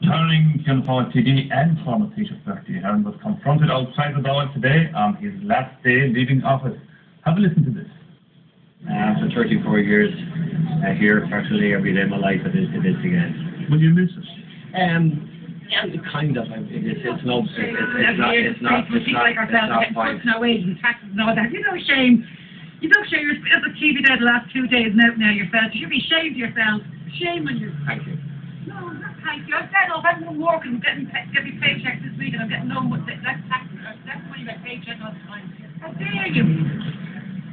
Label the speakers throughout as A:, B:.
A: Returning Fianna Fáil TD and former Taoiseach Bertie Ahern was confronted outside the Dáil today on his last day leaving office. Have a listen to this.
B: After 34 years here, virtually every day of my life it is again.
A: Will you miss it?
B: Yeah, kind of. It's not fine.
C: No wages and taxes and all that. You know, shame. You don't shame yourself. The TV there the last 2 days now yourself. You should be ashamed of yourself. Shame on you.
B: Thank you.
C: No, not thank you. I'm saying, I'm working, getting paychecks this week, and I'm getting no less tax, less money by paycheck all the time. How dare you?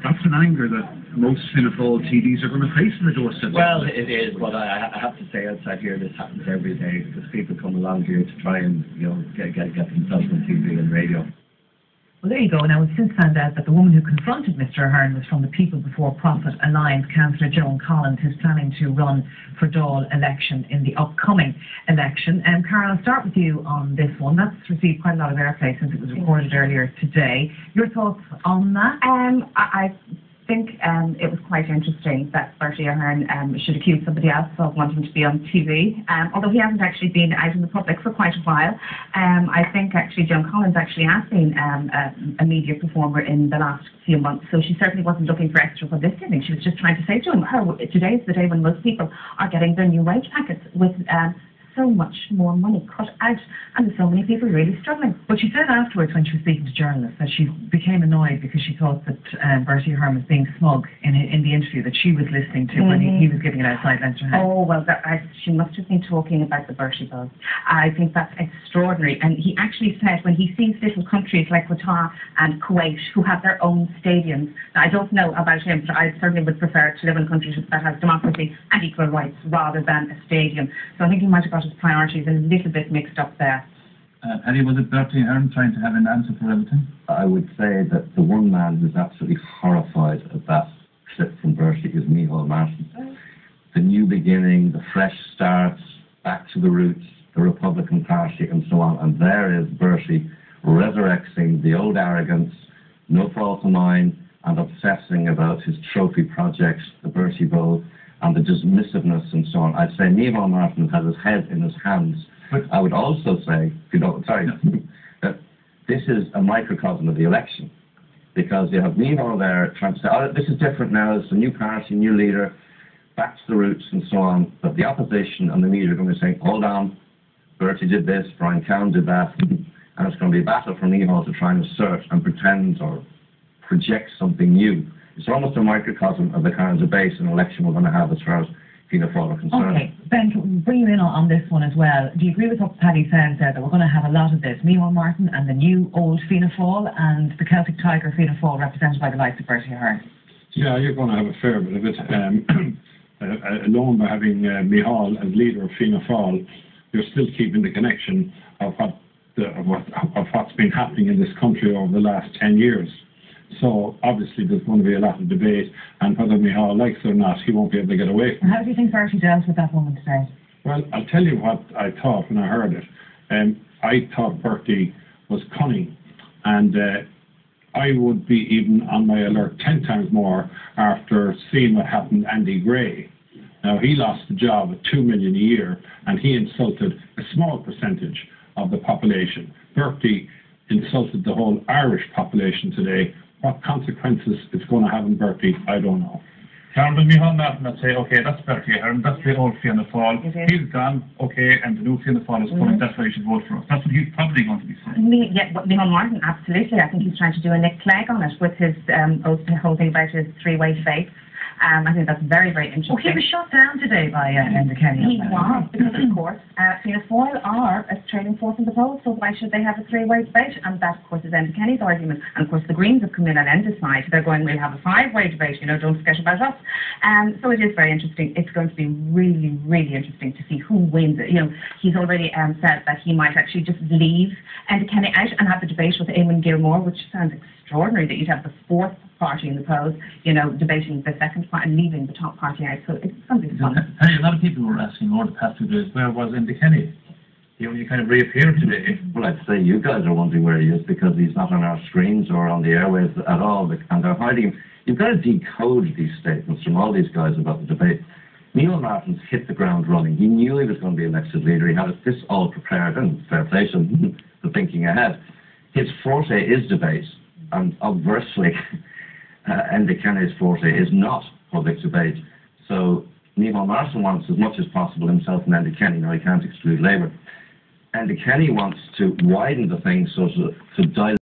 D: That's an anger that most Fianna Fáil TDs are going to face in the doorstep.
B: Well, it is, but I have to say outside here this happens every day because people come along here to try and get themselves on TV and radio.
E: Well, there you go. Now, we've since found out that the woman who confronted Mr Ahern was from the People Before Profit Alliance. Councillor Joan Collins is planning to run for Dáil election in the upcoming election. Carol, I'll start with you on this one. That's received quite a lot of airplay since it was recorded earlier today. Your thoughts on that?
F: I think it was quite interesting that Bertie Ahern should accuse somebody else of wanting to be on TV, although he hasn't actually been out in the public for quite a while. I think actually Joan Collins actually has been a media performer in the last few months, so she certainly wasn't looking for extra publicity. I think she was just trying to say to him, today is the day when most people are getting their new wage packets with so much more money cut out, and there's so many people really struggling.
E: But she said afterwards, when she was speaking to journalists, that she became annoyed because she thought that Bertie Ahern was being smug in the interview that she was listening to when he was giving it outside Leinster House.
F: Oh, well, she must have been talking about the Bertie Buzz. I think that's extraordinary. And he actually said when he sees little countries like Qatar and Kuwait who have their own stadiums, now, I don't know about him, but I certainly would prefer to live in countries that have democracy and equal rights rather than a stadium. So I think he might have got his priorities a little bit mixed up there.
A: Eddie, was it Bertie Ahern trying to have an answer for everything?
G: I would say that the one man who's absolutely horrified at that clip from Bertie is Micheál Martin. The new beginning, the fresh starts, back to the roots, the Republican Party and so on. And there is Bertie resurrecting the old arrogance, no fault of mine, and obsessing about his trophy projects, the Bertie Bowl, and the dismissiveness and so on. I'd say Micheál Martin has his head in his hands. But I would also say, that this is a microcosm of the election, because you have Micheál there trying to say, oh, this is different now, it's a new party, new leader, back to the roots and so on. But the opposition and the media are going to be saying, hold on, Bertie did this, Brian Cowan did that, and it's going to be a battle for Micheál to try and assert and pretend or project something new. It's almost a microcosm of the kind of debate and election we're going to have as far as Fianna Fáil are concerned.
E: Okay, Ben, can we bring you in on this one as well? Do you agree with what Paddy said there, that we're going to have a lot of this? Micheál Martin and the new old Fianna Fáil and the Celtic Tiger Fianna Fáil represented by the likes of Bertie Ahern?
D: Yeah, you're going to have a fair bit of it. Alone by having Micheál as leader of Fianna Fáil, you're still keeping the connection of what's been happening in this country over the last 10 years. So obviously there's going to be a lot of debate, and whether Micheál likes it or not, he won't be able to get away from it.
E: How do you think Bertie dealt with that woman today?
D: Well, I'll tell you what I thought when I heard it. I thought Bertie was cunning, and I would be even on my alert 10 times more after seeing what happened to Andy Gray. Now, he lost the job at $2 million a year, and he insulted a small percentage of the population. Bertie insulted the whole Irish population today. What consequences it's going to have on Bertie, I don't know.
A: Carol, will Micheál Martin not say, okay, that's Bertie Ahern, that's the old Fianna Fáil, he's gone, okay, and the new Fianna Fáil is coming, that's why you should vote for us. That's what he's probably going to be saying.
F: Micheál Martin, absolutely. I think he's trying to do a Nick Clegg on it with his whole thing about his three-way debate. I think that's very, very interesting.
E: He was shut down today by Enda Kenny.
F: He was, because of course, Fianna Fáil are a trailing force in the polls, so why should they have a three-way debate? And that, of course, is Enda Kenny's argument. And of course, the Greens have come in on Enda's side. They're going, we'll have a five-way debate, don't forget about us. So it is very interesting. It's going to be really, really interesting to see who wins it. He's already said that he might actually just leave Enda Kenny out and have the debate with Eamon Gilmore, which sounds extraordinary that you'd have the fourth party in the polls, debating the second part and leaving the top party out. So it's going to be fun.
A: A lot of people were asking over the past 2 days, where was Enda Kenny? He only kind of reappeared today.
G: Well, I'd say you guys are wondering where he is because he's not on our screens or on the airwaves at all, and they're hiding him. You've got to decode these statements from all these guys about the debate. Neil Martin's hit the ground running. He knew he was going to be elected leader. He had this all prepared, and fair play to him for thinking ahead. His forte is debate, and obversely, Enda Kenny's forte is not public debate. So Micheál Martin wants as much as possible himself and Enda Kenny. Now, he can't exclude Labour. Enda Kenny wants to widen the thing so to dilute